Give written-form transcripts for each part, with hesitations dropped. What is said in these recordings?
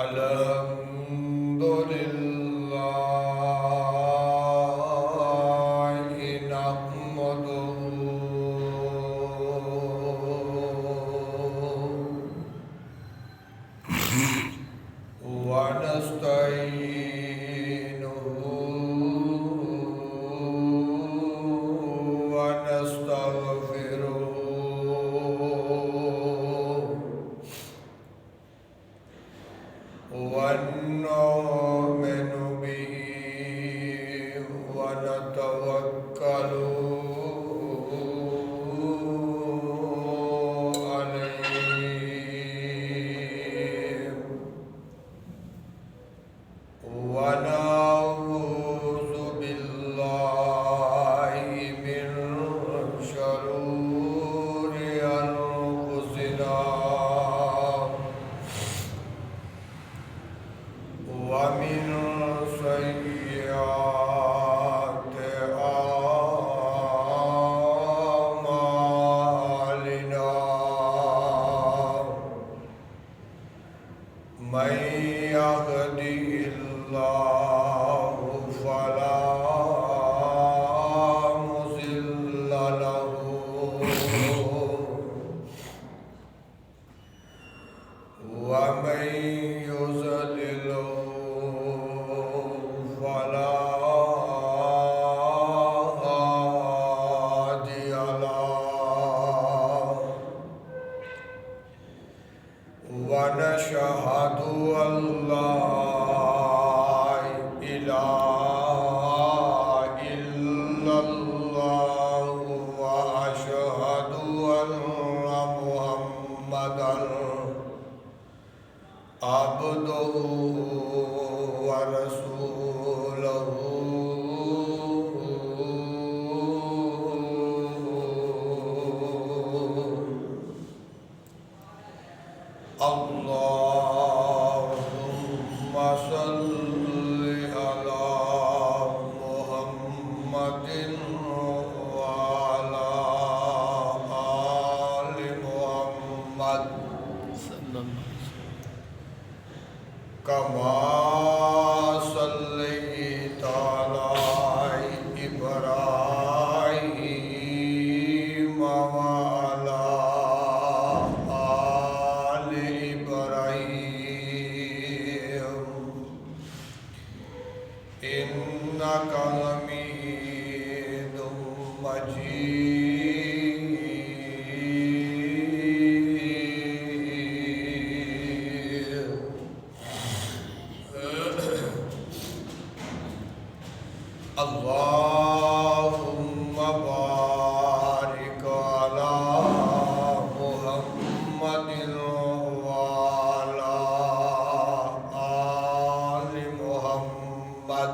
अल्हम्दुलिल्लाहि नहमदुहु व नस्तईनुहु व नस्तगफिरुहु व नुमिनु बिही व नतवक्कलु अलैहि व नऊज़ु बिल्लाहि मिन शरूरि अनफुसिना व मिन सय्यिआति आमालिना मन यहदिहिल्लाहु फला मुज़िल्ल लहु व मन युज़लिल्हु फला हादिय लहु व नशहदु अल्ला इलाहा इल्लल्लाहु व अशहदु अन्ना मुहम्मदन अब्दुहु व रसूलुहु अल्लाहुम्मा सल्लि अला मुहम्मदिन व अला आलि मुहम्मद कमा सल्लैता अला इब्राहीम व अला आलि इब्राहीम इन्नका हमीदुम मजीद। अल्लाहुम्मा बारिक अला मुहम्मदिन व अला आलि मुहम्मद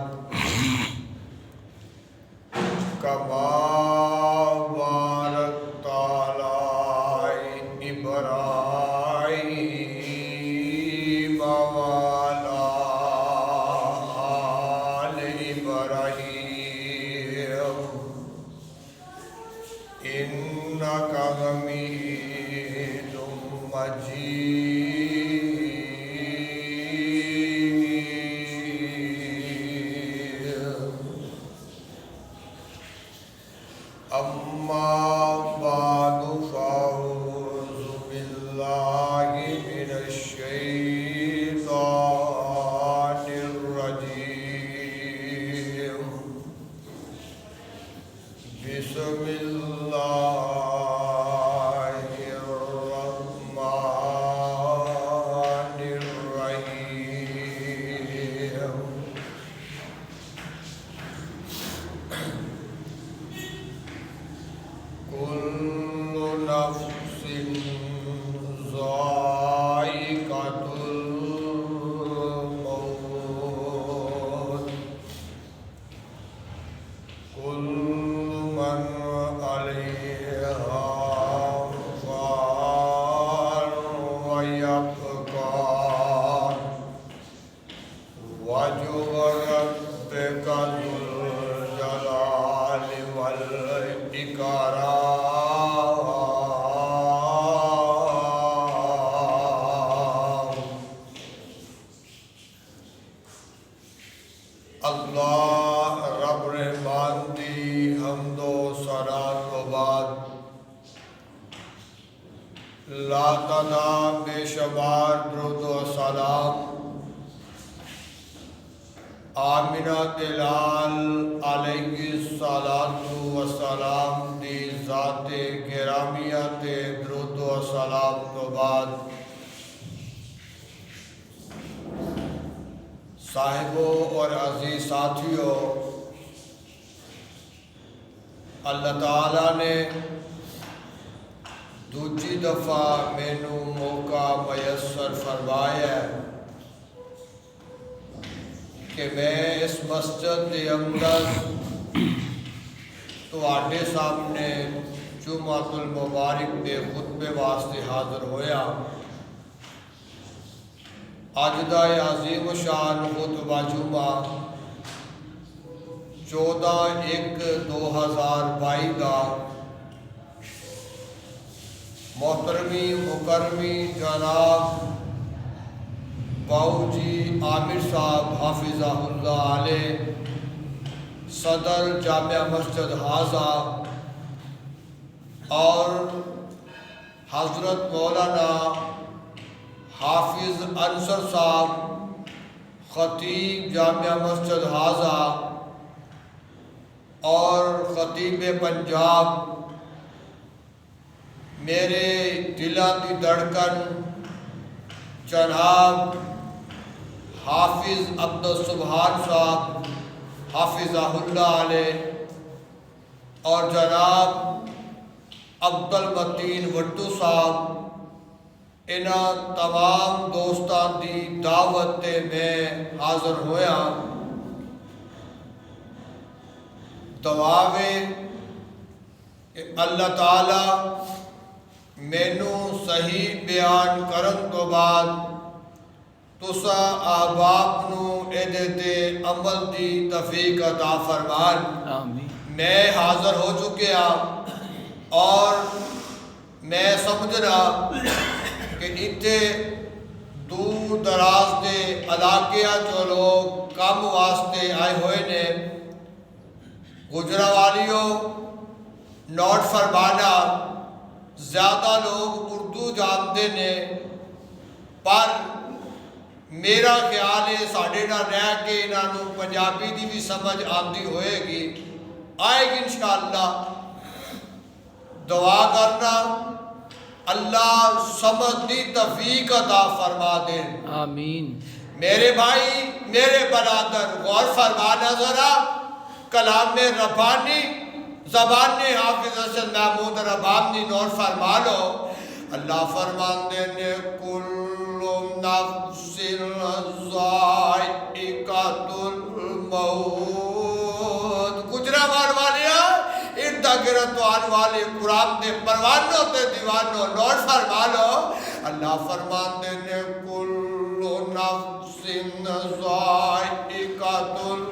कमा बारकता अला इब्राहीम व अला आलि इब्राहीम इन्नका हमीदुम मजीद। अम्मा बादु फ़अऊज़ु बिल्लाहि मिनश शैतानिर रजीम। बिस्मिल्लाहिर रहमानिर लातना बेशुमार दुरूद व सलाम आमिना तिलाल अलैहिस्सलातु वस्सलाम दी ज़ाते गिरामिया ते दुरूद व सलाम तो बाद साहिबों और अजीज साथियों, अल्लाह ताला ने दूजी दफ़ा मैनू मौका मयसर फरमाया कि मैं इस मस्जिद के अंदर तुहाडे सामने जुमातुल मुबारक के खुतबे वास्ते हाज़र होया। अज का अजीम शान खुतबा जुमा 14/1/2022 का मोहतरमी मुकरमी जनाब बाऊजी आमिर साहब हाफिज़हुल्लाह अलैह सदर जामिया मस्जिद हाजा और हज़रत मौलाना हाफिज़ अंसर साहब ख़तीब जामिया मस्जिद हाजा और ख़तीब पंजाब, मेरे दिला की धड़कन जनाब हाफिज़ अब्दुल सुबहान साहब हाफिज़हुल्लाह अलैह और जनाब अब्दुल मतीन वट्टू साहब, इन्हां तमाम दोस्तां दी दावत ते मैं हाज़र होया। दवावे कि अल्लाह ताला मैनू सही बयान करन तो बाद तुसा आहबाब नू इहदे ते अमल दी तौफीक अता फरमान। मैं हाज़र हो चुकिया और मैं समझना कि इत्थे दूर दराज के इलाके चो लोग काम वास्ते आए हुए ने। गुजरावालियों नोट फरमाना, ज़्यादा लोग उर्दू जानते ने पर मेरा ख्याल है साढ़े नाल रह के इन्हों पंजाबी की भी समझ आती होएगी, आएगी इंशाअल्लाह। दुआ करना अल्लाह समझ दी तौफीक अता फरमा दे, आमीन। मेरे भाई मेरे बरादर गौर फरमाना जरा, कलाम में रब्बानी ज़बान ने हाफिज़ हसन महमूद रब्बानी नोट फरमा लो। अल्लाह फरमाते ने कुल्लु नफ्सिन ज़ाइक़ातुल मौत। गुजरावाल वालिया इर्दा गिरद आने वाले कुरान दे परवानों ते दीवानों नोट फरमा लो। अल्लाह फरमाते ने कुल्लु नफ्सिन ज़ाइक़ातुल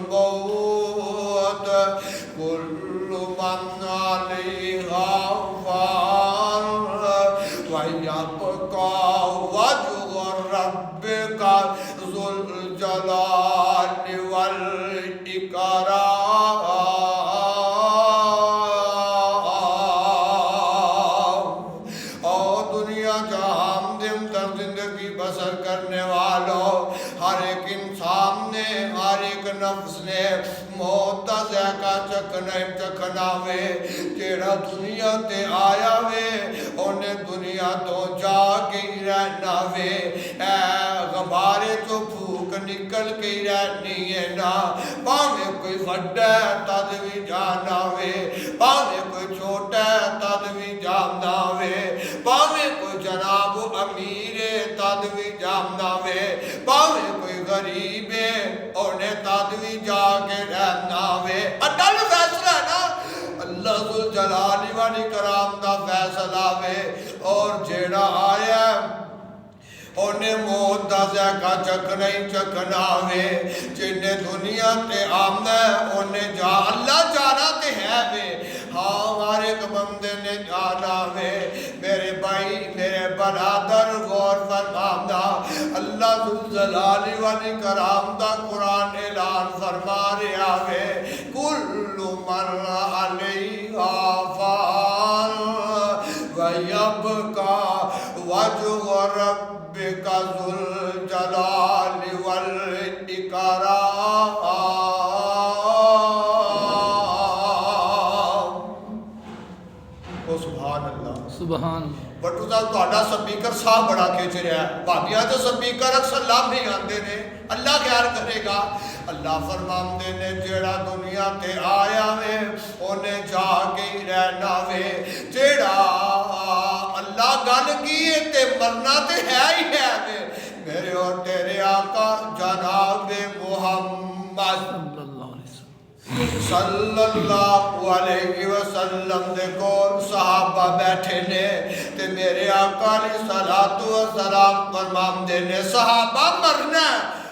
मौत कुल्लु मन अलैहा फ़ान व यब्क़ा वज्हु रब्बिका ज़ुल जलाली वल इकराम। नफ्स ने मौत का ज़ायका चखना वे, जेड़ा दुनिया ते आया वे उन्हें दुनिया तो जा के ही रहना वे। गबारे तो फूक निकल के ही रहनी है ना, भावे कोई वड्डा तद भी जाना वे, भावे कोई छोटा तद भी जाना वे, भावे कोई जनाब अमीर तद भी जाना वे, भावे कोई गरीब है उन्हें तद भी जाके रहना वे। अटल फैसला ना अल्लाह जुल जलाली वल इकराम दा फैसला वे। और जेड़ा आया उन्हें मौत का ज़ायका चखना ही चखना वे। जिन्हें दुनिया ते आमना उन्हें जा अल्लाह जाना ते है वे, हाँ हर एक बंदे ने जाना वे। मेरे भाई मेरे बरादर गौर फरमाना, अल्लाह जुल जलाली वल इकराम दा कुरान ऐलान फरमा रहा वे, कुल्लु मन अलैहा फ़ान व रब का वजह रब का जुल जलाल वल इकराम। ओ सुभान अल्लाह, सुभान बटू साहब ਤੁਹਾਡਾ स्पीकर साहब बड़ा खिंच रहा है। भाबियां तो स्पीकर अक्सर लाभे आते ने, अल्लाह ख्याल करेगा। अल्लाह फरमाते ने जेड़ा दुनिया ते आया वे उन्हें जाके ही रहना वे। जेड़ा अल्लाह गल की ते मरना ते है ही है वे। मेरे और तेरे आका जनाब मुहम्मद सल्लल्लाहु अलैहि वसल्लम दे कोल सहाबा बैठे ने ते मेरे आका ने सलातु व सलाम फरमांदे ने सहाबा मरना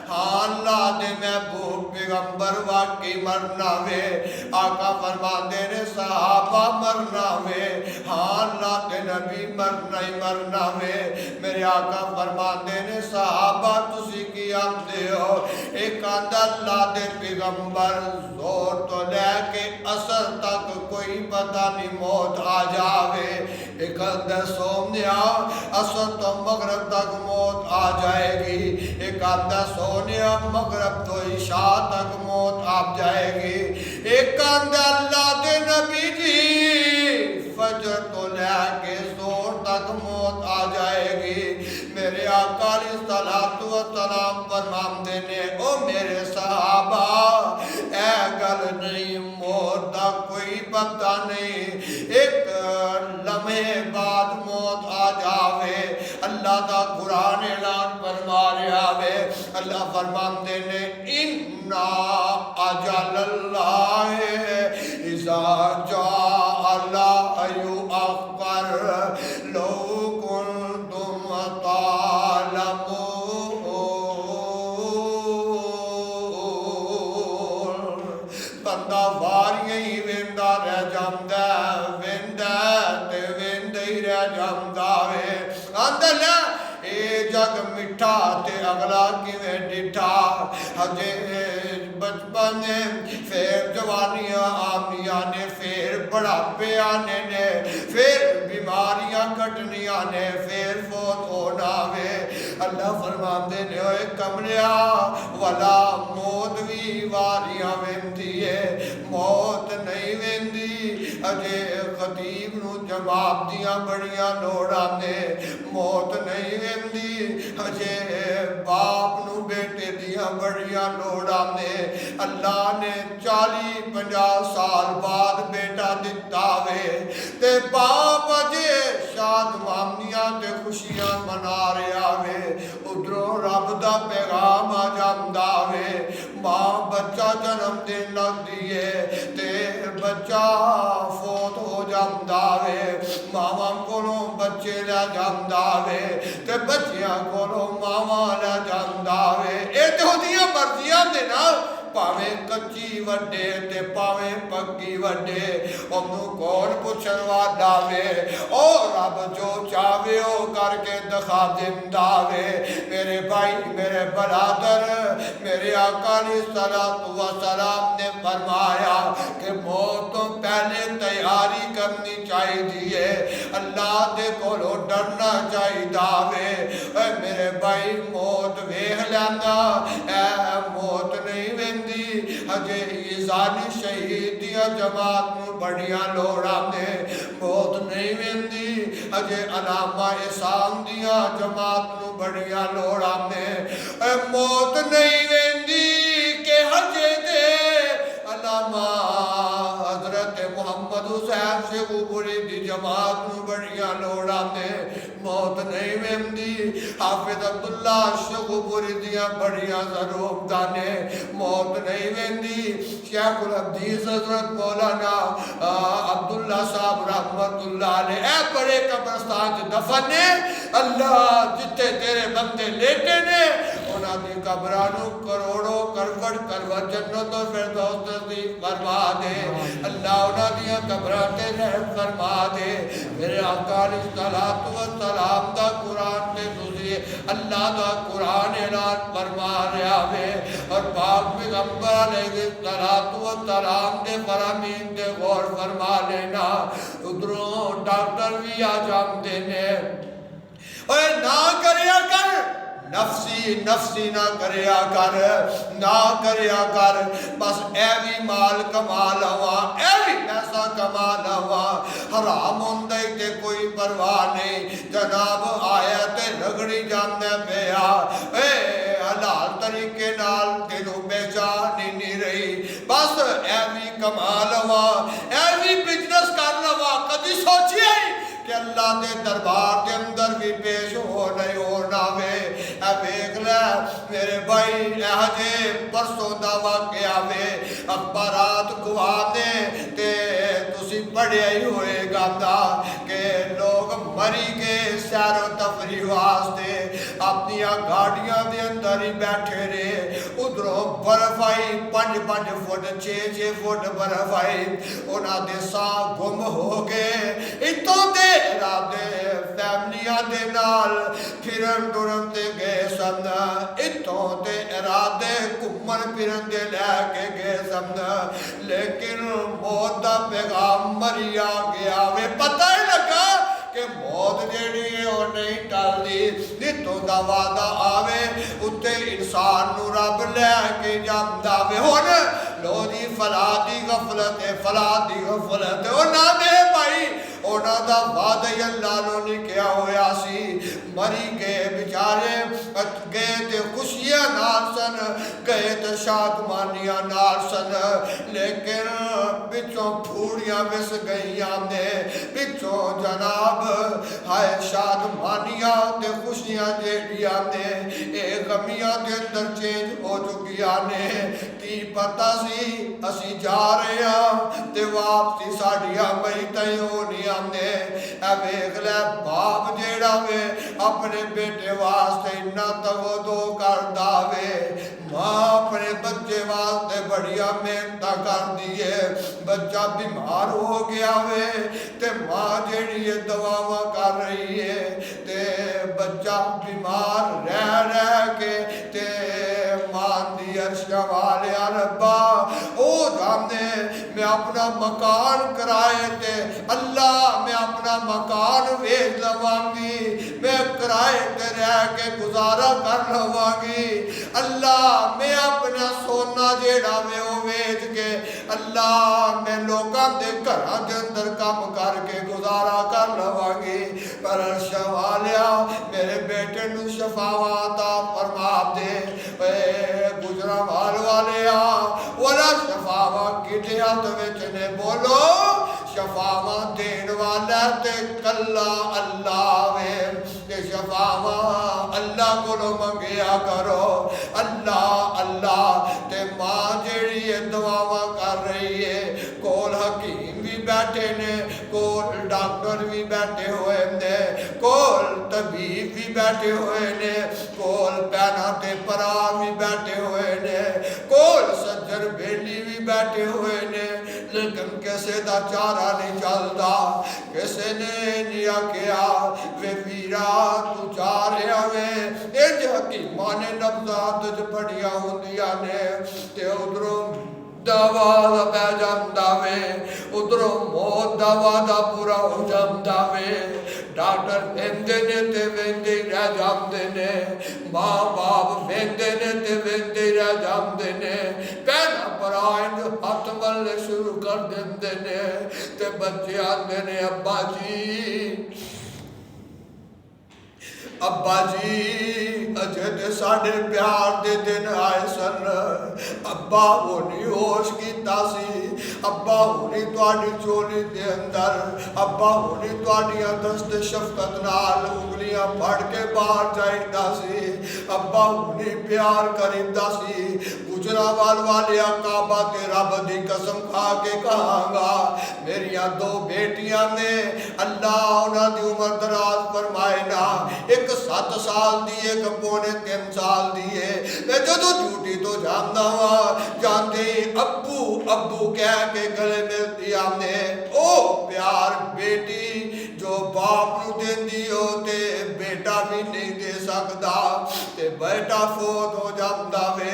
हाँ अल्लाह दे महबूब पैगंबर वाकई मरना वे। आका फरमांदे ने सहाबा मरना वे हाँ अल्लाह दे नबी मरना ही मरना वे। मेरे आका फरमांदे ने सहाबा तुसी की आंदे हो। एक आंदा अल्लाह दे पैगंबर जोर तो लैके असर तक कोई पता नहीं मौत आ जावे। एक आंदा सोनिया असर तो मगरब तक मौत आ जाएगी। एक आंदा सोनिया मगरब तो इशा तक मौत आ जाएगी। एक आंदा अल्लाह दे नबी जी फजर तो लैके जोर तक मौत आ जाएगी। मेरे आका सलातु व सलाम फरमांदे ने ओ मेरे सहाबा ऐ गल नहीं मौत दा कोई पता नहीं। एक लम्हे बाद मौत आ जावे। अल्लाह दा कुरान ऐलान फरमा रहा वे। अल्लाह फरमांदे ने इन्ना अजलल्लाह इज़ा जाअ ला युअख्खर लौ कुंतुम तालमून। बंदा वारियां ही वेंदा रह जांदा वेंदा ते वेंदा ही रह जांदा वे। आंदा ना ए जग मिठा ते अगला किवें डिठा। हजे बचपन ने फिर जवानियां आनियां ने फिर बुढ़ापे आने ने फिर बीमारियां कटनियां ने फिर फौत होना वे। अल्लाह फरमांदे ने ओए कमलिया वाला मौत भी वारियां वेंदी है मौत नहीं वेंदी। अजे खतीब नू जवाब दियां बड़ियां लोड़ां ने मौत नहीं वेंदी। अजे बाप नू बेटे दियां बड़ियां लोड़ां ने। अल्लाह ने 40-50 साल बाद बेटा दिता वे ते बाप अजे शाद मामियां ते खुशियां मना रहा वे। उधरों रब दा पैगाम आ जांदा वे। मां बच्चा जन्म देन लगदी है ते बच्चा फौत हो जांदा वे। मावां कोलों बच्चे लै जांदा वे ते बच्चियां कोलों मावां लै जांदा वे। ए ते ओदियां मर्जियां दे नाल भावें कच्ची वड्डे ते भावें पक्की वड्डे ओनू कौन पुछण वाला वे। ओ रब जो चाहे ओ करके दिखा दिंदा वे। मेरे भाई मेरे बरादर मेरे आका सलातु व सलाम ने फरमाया कि मौत तो पहले तैयारी करनी चाहिए। अल्लाह दे कोलों डरना चाहिए वे। मेरे भाई मौत वेख लैंदा ऐ मौत नहीं वेंदी। अजे इजानी शहीद दियां जमात नू बड़ियां लोड़ां ने मौत नहीं वेंदी। अजे अलामा एहसान दियां जमात नू बड़ियां लोड़ां ने मौत नहीं वेंदी। के हजे दे अलामा हजरत मोहम्मद हुसैन शेखुपुरी दी जमात नू बड़ियां लोड़ां ने मौत नहीं वेंदी। हाफिज अब्दुल्ला शेखुपुरी दियां बड़ियां ज़रूरतां ने मौत नहीं वेंदी। शेखुल हदीस हजरत मौलाना अब्दुल्ला साहब रहमतुल्लाह अलैह ए बड़े कब्रिस्तान च दफन ने। अल्लाह जिथे तेरे बंदे लेटे ने उन्हां दी कब्रां नू करोड़ों करवट करवट जन्नत और फिरदौस नसीब फरमा दे। अल्लाह उन्हां दियां कब्रां ते रहम फरमा दे। मेरे आका अलैहि सलातु व सलाम दा कुरान ते तुसी अल्लाह का कुरान ऐलान फरमा रहा है और पाक पैगंबर अलैहिस्सलातु वस्सलाम दे फरमीन दे गौर फरमा लेना। उधरों डॉक्टर भी आ जाते ने ओए ना करया कर नफसी नफसी ना करया कर ना करया कर बस ए भी माल कमा लवा ए भी पैसा कमा लवा हराम होंदे ते कोई परवाह नहीं जनाब आया ते रगड़ी जाने पिया ए हलाल तरीके नाल तेनों पहचान ही नहीं रही बस ए भी कमा लवा ए भी बिजनेस कर लवा कदी सोचिए कि अल्लाह के दरबार के अंदर भी पेश हो नहीं होना वे वेख लै मेरे भाई जे परसों का वाकया वे अखबारात गवा दे ते तुसी पढ़िया ही होएगा कि लोग मरी के सैरो तफरी वास्ते अपन गाड़ियां के अंदर ही बैठे रहे उधरों बर्फ आई 5-5 फुट 6-6 फुट बर्फ आई उन्होंने साह गुम हो गए इतों दे राधे फैमिलियां दे नाल फिरन टुरन ते गए सन इतों दे इरादे घूमन फिरन दे लैके गए सन लेकिन मौत दा पैगाम मरी आ गया वे पता ही लगा कि मौत जेड़ी है वो नहीं टलदी जितों दा वादा आवे उत्ते इंसान नू रब लैके जांदा वे हुण लो जी फला दी गफलत है फला दी गफलत है ना दे भाई उन्हां दा वादा ही अल्लाह ने नहीं किया होया सी मरी गए बेचारे गए ते खुशियां नाल सन गए ते शादमानियां नाल सन लेकिन पिछों फूड़ियां विस गईयां ने पिछों जनाब हाय शादमानियां ते खुशियां जेड़ियां ने ए गमियां दे अंदर चेंज हो चुकियां ने की पता सी असी जा रहे हां ते वापसी साडियां मई तई होनी आंदे ए वेख ले बाप जेड़ा वे अपने बेटे वास्ते इन्ना तवदो करदा वे मां अपने बच्चे वास्ते बढ़िया मेहनत करदी है बच्चा बीमार हो गया वे ते मां जेड़ी है दवावां कर रही है ते बच्चा बीमार रह के ते मां दी अर्शा वाले रब्बा ओ जाने मैं अपना मकान किराए ते अल्लाह मैं अपना मकान वेच लवांगी मैं किराए ते रह के गुजारा कर लवांगी अल्लाह मैं अपना सोना जेड़ा वे ओ वेच के अल्लाह मैं लोगों के घरां दे अंदर काम करके गुजारा कर लवांगी पर शवालिया मेरे बेटे नू शफावा अता फरमा दे ए गुजरावाल वाले वाला शफावा किते हाथ विच ने बोलो शफावा देन वाला ते कल्ला अल्लाह वे ते शफावा अल्लाह को मंगया करो अल्लाह अल्लाह ते मां जेड़ी दुआवां कर रही है कोल हकीम भी बैठे ने कोल डॉक्टर भी बैठे हुए ने कोल तबीब भी बैठे हुए ने कोल पैना ते परा भी बैठे हुए ने कोल सज्जन बेली भी बैठे हुए ने लेकिन किसी का चारा नहीं चलता किसी ने नहीं आख्या वे वीरा तू जा रहा वे इंज हकीमां ने नब्जात च पढ़िया होंदियां ने ते उधरों दवा पै जाता वे उधरों मौत का वादा पूरा हो जाता वे डॉक्टर वेंदे ने ते वेंदे रह जाते ने माँ बाप वेंदे ने ते वेंदे रह जाते ने भैन भरा हथ मलने शुरू कर देंदे ने ते बच्चे आते ने अब्बा जी अजे ते साढ़े प्यार दे दिन आए सन अब्बा होनी होश कीता सी अब्बा होनी तुहाडी चोली दे अंदर अब्बा होनी तुहाडियां दस्त शफकत नाल उंगलियां फड़ के बाहर जाईदा सी अब्बा होनी प्यार करीदा सी गुजरावाल वाले काबा ते रब दी कसम खा के कहांगा मेरिया दो बेटियां ने अल्लाह उन्हां दी उम्र दराज फरमाए ना एक 7 साल दी एक पौने 3 साल दी है मैं जदों ड्यूटी तो जांदा वा जाते अब्बू अब्बू कह के गले मिलती आने ओ प्यार बेटी जो बाप नू देंदी हो ते बेटा भी नहीं दे सकता ते बेटा फौत हो जाता वे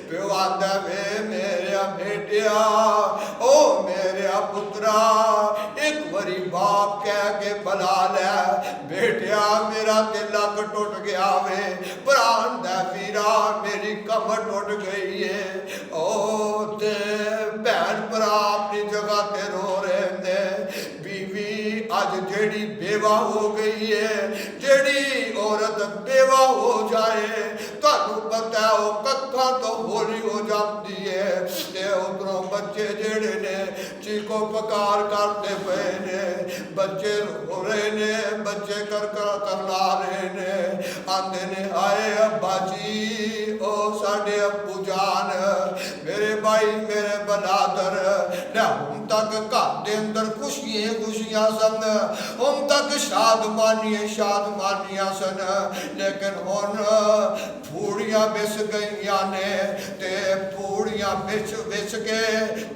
प्यो आंदा वे मेरे बेटिया ओ मेरे पुत्रा एक बारी बाप कह के बुला लै बेटिया मेरा ते लक टुट गया वे प्राण दा वीरा मेरी कमर टुट गई है ओ ते भैन भरा अपनी जगह ते रो रहे ने बीवी अज जेड़ी बेवा हो गई है जेड़ी औरत बेवा हो जाए तुहानू पता है वो कक्का तो होली हो जाती है ते उधरों बच्चे जेड़े ने चीको पकार करते पे ने बच्चे रो रहे ने बच्चे करला रहे ने आंदे ने आए अब्बा जी ओ साडे अब्बू जान मेरे भाई मेरे बलादर हम तक घर के अंदर खुशियां सन हम तक शादमानियां सन लेकिन हुन पूड़ियां बिस गई ने ते पूड़ियां बिच के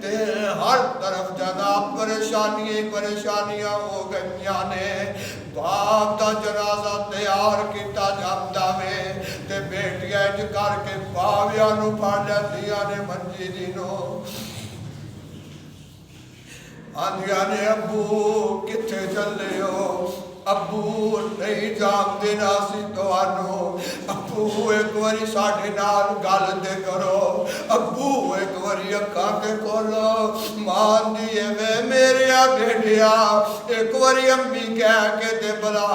ते हर तरफ जनाब परेशानियां हो गई ने बाप का जनाजा तैयार किया जाता वे ते बेटियां च करके बाविया नू फड़ लैंदियां ने मंजी दी नो आंदिया ने अब्बू किथे चले हो अब्बू नहीं जानते ना सी तुहानू अब्बू एक बारी साडे नाल गल ते करो अब्बू एक बारी अक्खां ते खोलो मान दिए वे मेरे बेटिया एक बारी अम्मी कह के ते बुला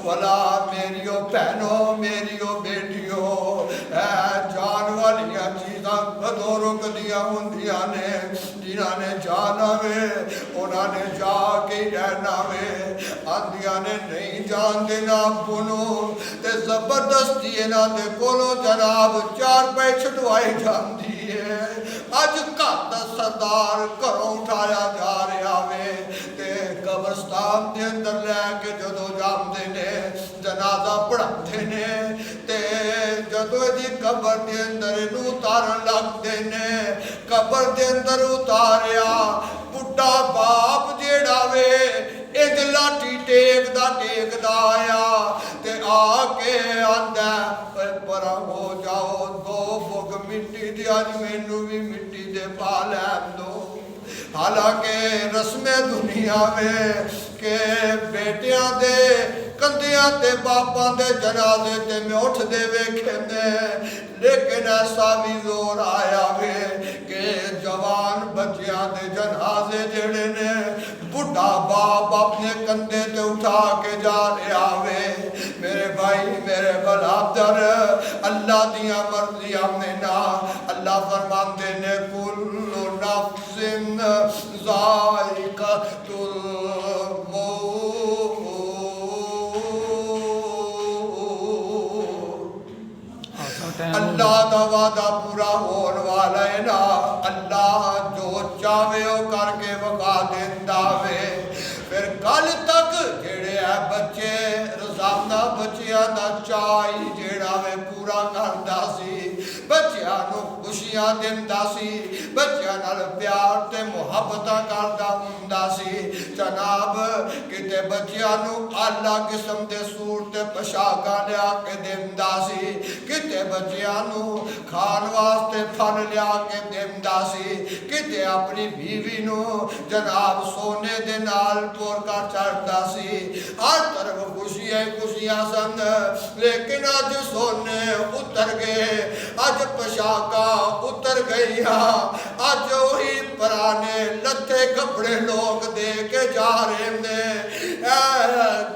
भला मेरियो भैनों मेरियो बेटियो जान वालियां चीज़ां कदों रुकदियां हुंदियां ने जिन्हां ने जाना वे उन्होंने जाके रहना वे आंदियां ने नहीं जान देना पुनू ते जबरदस्ती इन्हां दे कोलों जनाब चार पै छुड़वाई जाती है अज घर दा सरदार घरों उठाया जा रहा वे ते कब्रस्तान के अंदर लैके जदों जाते ने जनाजा पढ़ाते ने ते जदों दी कब्र के अंदर इनू उतारन लगते ने कब्र के अंदर उतारिया बुढ़ा बाप जेड़ा वे इंज लाठी टेकदा आया ते आके आंदा पर हो जाओ दो बुग मिट्टी दी अज मैनू भी मिट्टी दे पा लैन दो हालांकि रस्मे दुनिया में के बेटियां दे कंधियां ते बापां दे जनाजे ते मैं उठदे वेखे ने लेकिन ऐसा भी जोर आया वे कि जवान बच्चियां दे जनाजे जेड़े ने बुढ़ा बाप अपने कंधे ते उठा के जा रहा वे मेरे भाई मेरे बलादर अल्लाह दियां मर्जियां में ना अल्लाह फरमाते ने कुल्लु नफ्सिन ज़ाइक़तुल मौत अल्लाह का वादा पूरा होने वाला है ना अल्लाह जो चाहे वो करके वखा देता वे फिर कल तक जेड़े है बच्चे रोजाना बच्चियां दा चाई जेड़ा वे पूरा करता सी बच्चियां नू खुशियां दिंदा सी बच्चियां नाल प्यार ते मुहब्बतां करदा हुंदा सी जनाब किते बच्चियां नू आला किस्म दे सूट ते पोशाकां लिया के दिंदा सी किते बच्चियां नू खान वास्ते फल लिया के दिंदा सी किते अपनी बीवी नू जनाब सोने दे नाल पोर कर चढ़दा सी हर तरफ खुशियां सन लेकिन अज सोने उतर गए अज पोशाका उतर गई अज वही पुराने लत्थे कपड़े लोग दे के जा रहे ने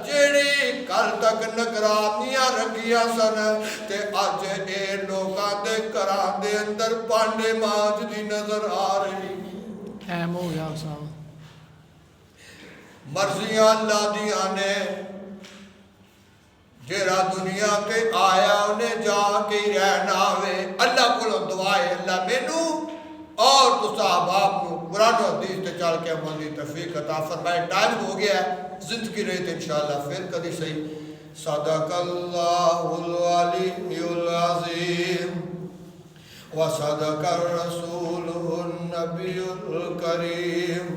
जेड़ी कल तक नगरानियां रखियां सन ते अज ये लोगों के घरां दे अंदर भांडे मांजदी नजर आ रही टाइम हो गया साहब मर्जियां अल्लाह दियां ने जेड़ा दुनिया के आया उन्हें जाके रहना वे अल्लाह को दुआए अल्लाह मैनू और तुसा बाप को कुरान हदीस ते चल के अमल दी तौफीक अता फरमाए टाइम हो गया जिंदगी रही तो इंशाअल्लाह फिर कभी सही सदकल्लाहुल अलीयुल अज़ीम व सदकर रसूलुन नबियुल करीम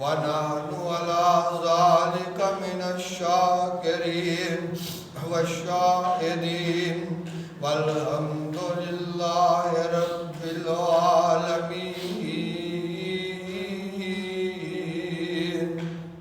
व नहनु अला ज़ालिका मिनश शाकिरीन والشاهدين والحمد لله